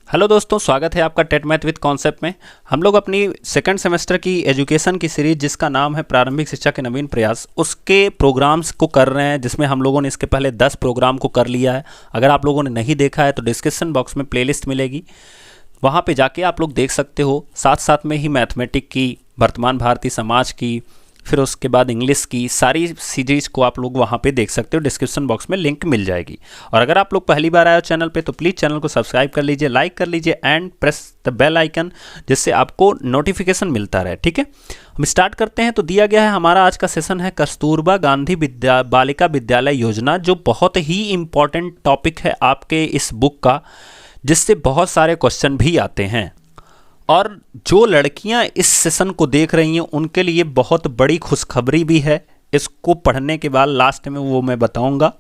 Hello दोस्तों, स्वागत है आपका टेट मैथ विद कॉन्सेप्ट में। हम लोग अपनी सेकंड सेमेस्टर की एजुकेशन की सीरीज जिसका नाम है प्रारंभिक शिक्षा के नवीन प्रयास, उसके प्रोग्राम्स को कर रहे हैं, जिसमें हम लोगों ने इसके पहले 10 प्रोग्राम को कर लिया है। अगर आप लोगों ने नहीं देखा है तो डिस्क्रिप्शन बॉक्स में प्लेलिस्ट मिलेगी, वहाँ पे जाके आप लोग देख सकते हो। साथ साथ में ही मैथमेटिक की, वर्तमान भारतीय समाज की, फिर उसके बाद इंग्लिश की सारी सीरीज को आप लोग वहाँ पे देख सकते हो। डिस्क्रिप्शन बॉक्स में लिंक मिल जाएगी। और अगर आप लोग पहली बार आए हो चैनल पे तो प्लीज़ चैनल को सब्सक्राइब कर लीजिए, लाइक कर लीजिए and press the bell icon, जिससे आपको नोटिफिकेशन मिलता रहे। ठीक है, हम स्टार्ट करते हैं। तो दिया गया है हमारा आज का सेशन है कस्तूरबा गांधी बालिका विद्यालय योजना, जो बहुत ही इम्पॉर्टेंट टॉपिक है आपके इस बुक का, जिससे बहुत सारे क्वेश्चन भी आते हैं। और जो लड़कियां इस सेशन को देख रही हैं उनके लिए बहुत बड़ी खुशखबरी भी है। इसको पढ़ने के बाद लास्ट में वो मैं बताऊंगा।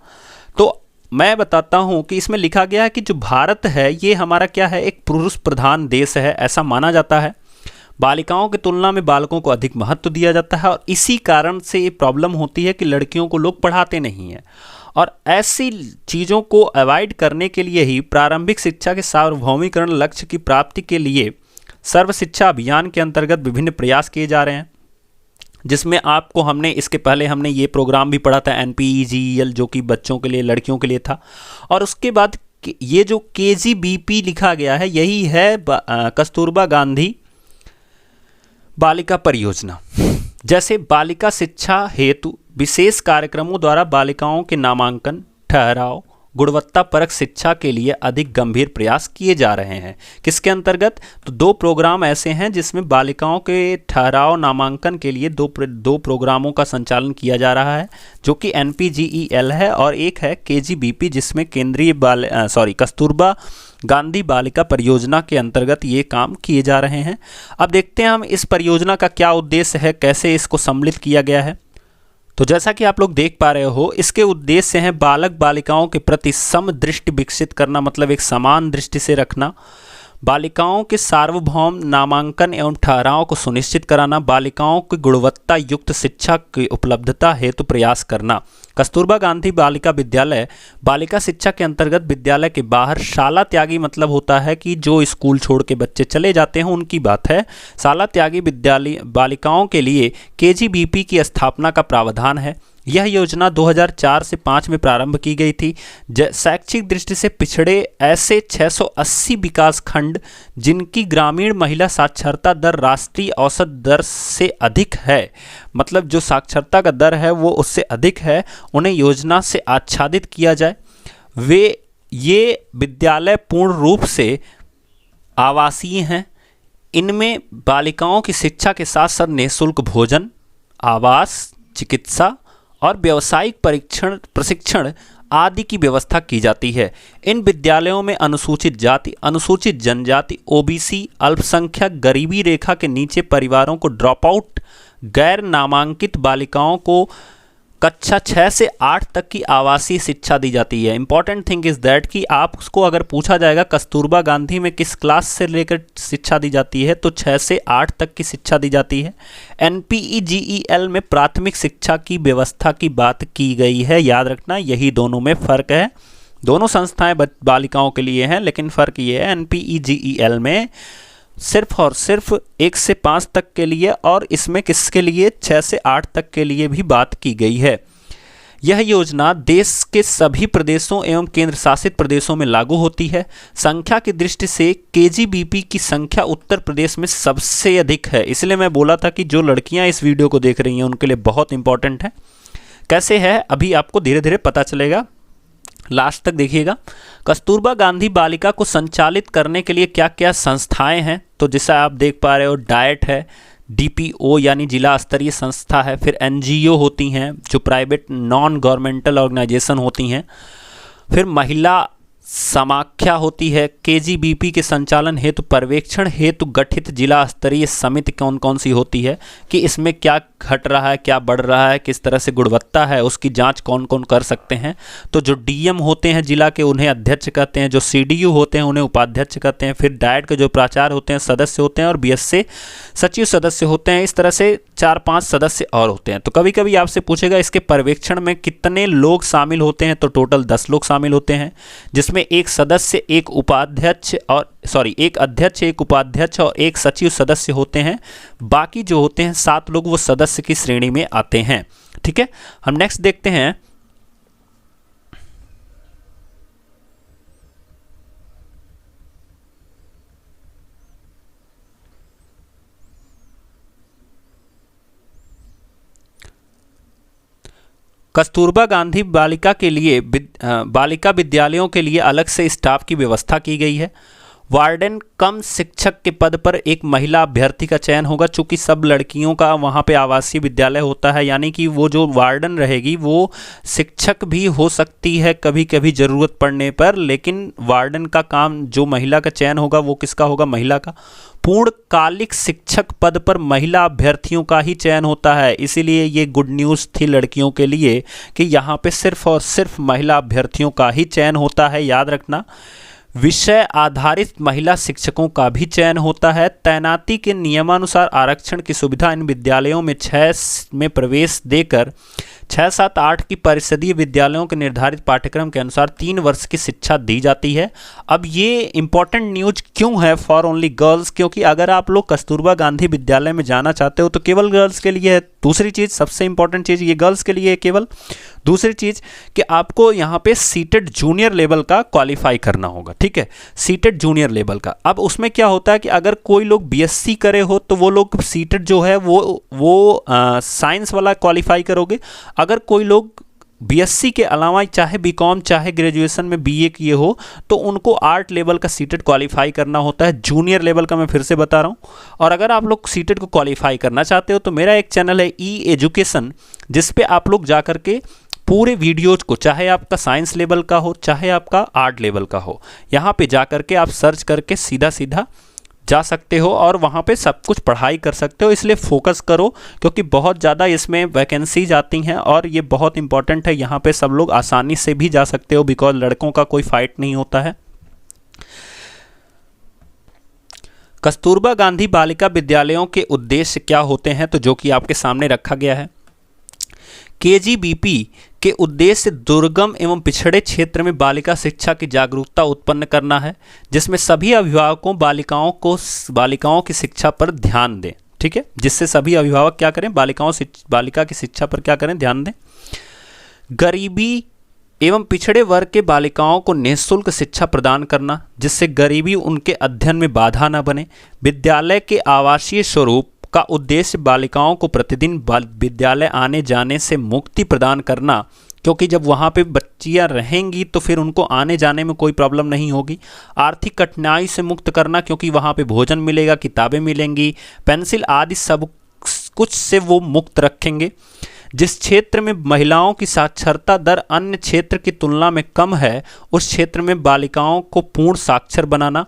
तो मैं बताता हूं कि इसमें लिखा गया है कि जो भारत है ये हमारा क्या है, एक पुरुष प्रधान देश है, ऐसा माना जाता है। बालिकाओं की तुलना में बालकों को अधिक महत्व दिया जाता है और इसी कारण से ये प्रॉब्लम होती है कि लड़कियों को लोग पढ़ाते नहीं हैं। और ऐसी चीज़ों को अवॉइड करने के लिए ही प्रारंभिक शिक्षा के सार्वभौमिकरण लक्ष्य की प्राप्ति के लिए सर्व शिक्षा अभियान के अंतर्गत विभिन्न प्रयास किए जा रहे हैं, जिसमें आपको इसके पहले हमने ये प्रोग्राम भी पढ़ा था NPEGEL, जो कि बच्चों के लिए, लड़कियों के लिए था। और उसके बाद ये जो KGBP लिखा गया है, यही है कस्तूरबा गांधी बालिका परियोजना। जैसे बालिका शिक्षा हेतु विशेष कार्यक्रमों द्वारा बालिकाओं के नामांकन, ठहराव, गुणवत्ता परक शिक्षा के लिए अधिक गंभीर प्रयास किए जा रहे हैं। किसके अंतर्गत? तो 2 प्रोग्राम ऐसे हैं जिसमें बालिकाओं के ठहराव, नामांकन के लिए दो प्रोग्रामों का संचालन किया जा रहा है, जो कि NPGEL है, और एक है KGBP, जिसमें कस्तूरबा गांधी बालिका परियोजना के अंतर्गत ये काम किए जा रहे हैं। अब देखते हैं हम इस परियोजना का क्या उद्देश्य है, कैसे इसको सम्मिलित किया गया है। तो जैसा कि आप लोग देख पा रहे हो, इसके उद्देश्य हैं बालक बालिकाओं के प्रति समदृष्टि विकसित करना, मतलब एक समान दृष्टि से रखना, बालिकाओं के सार्वभौम नामांकन एवं ठहराव को सुनिश्चित कराना, बालिकाओं की गुणवत्ता युक्त शिक्षा की उपलब्धता हेतु प्रयास करना। कस्तूरबा गांधी बालिका विद्यालय बालिका शिक्षा के अंतर्गत विद्यालय के बाहर शाला त्यागी, मतलब होता है कि जो स्कूल छोड़ के बच्चे चले जाते हैं उनकी बात है। शाला त्यागी विद्यालय बालिकाओं के लिए KGBP की स्थापना का प्रावधान है। यह योजना 2004 से 5 में प्रारंभ की गई थी। शैक्षिक दृष्टि से पिछड़े ऐसे 680 विकास खंड जिनकी ग्रामीण महिला साक्षरता दर राष्ट्रीय औसत दर से अधिक है, मतलब जो साक्षरता का दर है वो उससे अधिक है, उन्हें योजना से आच्छादित किया जाए। ये विद्यालय पूर्ण रूप से आवासीय हैं। इनमें बालिकाओं की शिक्षा के साथ साथ निःशुल्क भोजन, आवास, चिकित्सा और व्यावसायिक प्रशिक्षण आदि की व्यवस्था की जाती है। इन विद्यालयों में अनुसूचित जाति, अनुसूचित जनजाति, OBC, अल्पसंख्यक, गरीबी रेखा के नीचे परिवारों को ड्रॉप आउट, गैर नामांकित बालिकाओं को कक्षा 6 से 8 तक की आवासीय शिक्षा दी जाती है। इंपॉर्टेंट थिंग इज दैट कि आपको अगर पूछा जाएगा कस्तूरबा गांधी में किस क्लास से लेकर शिक्षा दी जाती है, तो 6 से 8 तक की शिक्षा दी जाती है। NPEGEL में प्राथमिक शिक्षा की व्यवस्था की बात की गई है। याद रखना, यही दोनों में फ़र्क है। दोनों संस्थाएं बालिकाओं के लिए हैं, लेकिन फ़र्क ये है NPEGEL में सिर्फ और सिर्फ 1 से 5 तक के लिए, और इसमें किसके लिए 6 से 8 तक के लिए भी बात की गई है। यह योजना देश के सभी प्रदेशों एवं केंद्र शासित प्रदेशों में लागू होती है। संख्या की दृष्टि से KGBP की संख्या उत्तर प्रदेश में सबसे अधिक है। इसलिए मैं बोला था कि जो लड़कियां इस वीडियो को देख रही हैं उनके लिए बहुत इंपॉर्टेंट है। कैसे है अभी आपको धीरे धीरे पता चलेगा, लास्ट तक देखिएगा। कस्तूरबा गांधी बालिका को संचालित करने के लिए क्या क्या संस्थाएं हैं, तो जैसा आप देख पा रहे हो, डाइट है, DPO यानी जिला स्तरीय संस्था है, फिर NGO होती हैं जो प्राइवेट नॉन गवर्नमेंटल ऑर्गेनाइजेशन होती हैं, फिर महिला समाख्या होती है। KGBP के संचालन हेतु पर्यवेक्षण हेतु गठित जिला स्तरीय समिति कौन कौन सी होती है, कि इसमें क्या घट रहा है, क्या बढ़ रहा है, किस तरह से गुणवत्ता है, उसकी जांच कौन कौन कर सकते हैं। तो जो DM होते हैं जिला के, उन्हें अध्यक्ष कहते हैं, जो CDU होते हैं उन्हें उपाध्यक्ष कहते हैं, फिर डाइट के जो प्राचार्य होते हैं सदस्य होते हैं, और BSc सचिव सदस्य होते हैं। इस तरह से 4-5 सदस्य और होते हैं। तो कभी कभी आपसे पूछेगा इसके पर्यवेक्षण में कितने लोग शामिल होते हैं, तो टोटल 10 लोग शामिल होते हैं, जिसमें एक सदस्य, एक उपाध्यक्ष और एक अध्यक्ष, एक उपाध्यक्ष और एक सचिव सदस्य होते हैं। बाकी जो होते हैं 7 लोग वो सदस्य की श्रेणी में आते हैं। ठीक है, हम नेक्स्ट देखते हैं। कस्तूरबा गांधी बालिका विद्यालयों के लिए अलग से स्टाफ की व्यवस्था की गई है। वार्डन कम शिक्षक के पद पर एक महिला अभ्यर्थी का चयन होगा। चूंकि सब लड़कियों का वहाँ पे आवासीय विद्यालय होता है, यानी कि वो जो वार्डन रहेगी वो शिक्षक भी हो सकती है कभी कभी ज़रूरत पड़ने पर, लेकिन वार्डन का काम, जो महिला का चयन होगा वो किसका होगा? महिला का। पूर्णकालिक शिक्षक पद पर महिला अभ्यर्थियों का ही चयन होता है, इसीलिए ये गुड न्यूज़ थी लड़कियों के लिए कि यहाँ पे सिर्फ और सिर्फ महिला अभ्यर्थियों का ही चयन होता है, याद रखना। विषय आधारित महिला शिक्षकों का भी चयन होता है। तैनाती के नियमानुसार आरक्षण की सुविधा इन विद्यालयों में 6 में प्रवेश देकर 6, 7, 8 की परिषदीय विद्यालयों के निर्धारित पाठ्यक्रम के अनुसार 3 वर्ष की शिक्षा दी जाती है। अब ये इंपॉर्टेंट न्यूज क्यों है फॉर ओनली गर्ल्स? क्योंकि अगर आप लोग कस्तूरबा गांधी विद्यालय में जाना चाहते हो तो केवल गर्ल्स के लिए है। दूसरी चीज़, सबसे इंपॉर्टेंट चीज़, ये गर्ल्स के लिए है केवल। दूसरी चीज़ कि आपको यहाँ पे सीटेड जूनियर लेवल का क्वालिफाई करना होगा। ठीक है, सीटेड जूनियर लेवल का। अब उसमें क्या होता है कि अगर कोई लोग बीएससी करे हो तो वो लोग सीटेड जो है वो साइंस वाला क्वालिफाई करोगे। अगर कोई लोग बीएससी के अलावा चाहे बीकॉम चाहे ग्रेजुएशन में बीए किए हो तो उनको आर्ट लेवल का सीटेड क्वालिफाई करना होता है, जूनियर लेवल का, मैं फिर से बता रहा हूँ। और अगर आप लोग सीटेड को क्वालिफाई करना चाहते हो तो मेरा एक चैनल है ई एजुकेशन, जिस पे आप लोग जा करके पूरे वीडियोज को, चाहे आपका साइंस लेवल का हो चाहे आपका आर्ट लेवल का हो, यहाँ पे जा करके आप सर्च करके सीधा सीधा जा सकते हो और वहाँ पे सब कुछ पढ़ाई कर सकते हो। इसलिए फोकस करो क्योंकि बहुत ज़्यादा इसमें वैकेंसीज आती हैं और ये बहुत इंपॉर्टेंट है। यहाँ पे सब लोग आसानी से भी जा सकते हो बिकॉज लड़कों का कोई फाइट नहीं होता है। कस्तूरबा गांधी बालिका विद्यालयों के उद्देश्य क्या होते हैं? तो जो कि आपके सामने रखा गया है। केजीबीपी के उद्देश्य दुर्गम एवं पिछड़े क्षेत्र में बालिका शिक्षा की जागरूकता उत्पन्न करना है, जिसमें सभी अभिभावकों बालिकाओं की शिक्षा पर ध्यान दें। ठीक है, जिससे सभी अभिभावक क्या करें? बालिका की शिक्षा पर क्या करें? ध्यान दें। गरीबी एवं पिछड़े वर्ग के बालिकाओं को निःशुल्क शिक्षा प्रदान करना, जिससे गरीबी उनके अध्ययन में बाधा न बने। विद्यालय के आवासीय स्वरूप का उद्देश्य बालिकाओं को प्रतिदिन विद्यालय आने जाने से मुक्ति प्रदान करना, क्योंकि जब वहाँ पे बच्चियाँ रहेंगी तो फिर उनको आने जाने में कोई प्रॉब्लम नहीं होगी। आर्थिक कठिनाई से मुक्त करना, क्योंकि वहाँ पे भोजन मिलेगा, किताबें मिलेंगी, पेंसिल आदि सब कुछ से वो मुक्त रखेंगे। जिस क्षेत्र में महिलाओं की साक्षरता दर अन्य क्षेत्र की तुलना में कम है, उस क्षेत्र में बालिकाओं को पूर्ण साक्षर बनाना।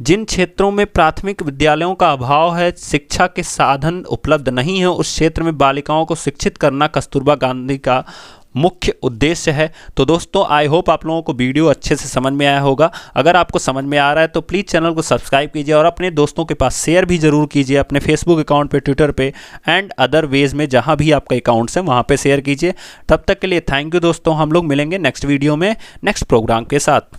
जिन क्षेत्रों में प्राथमिक विद्यालयों का अभाव है, शिक्षा के साधन उपलब्ध नहीं है, उस क्षेत्र में बालिकाओं को शिक्षित करना कस्तूरबा गांधी का मुख्य उद्देश्य है। तो दोस्तों, आई होप आप लोगों को वीडियो अच्छे से समझ में आया होगा। अगर आपको समझ में आ रहा है तो प्लीज़ चैनल को सब्सक्राइब कीजिए और अपने दोस्तों के पास शेयर भी ज़रूर कीजिए, अपने फेसबुक अकाउंट पे, ट्विटर पे एंड अदर वेज में जहाँ भी आपका अकाउंट्स है वहाँ पे शेयर कीजिए। तब तक के लिए थैंक यू दोस्तों। हम लोग मिलेंगे नेक्स्ट वीडियो में नेक्स्ट प्रोग्राम के साथ।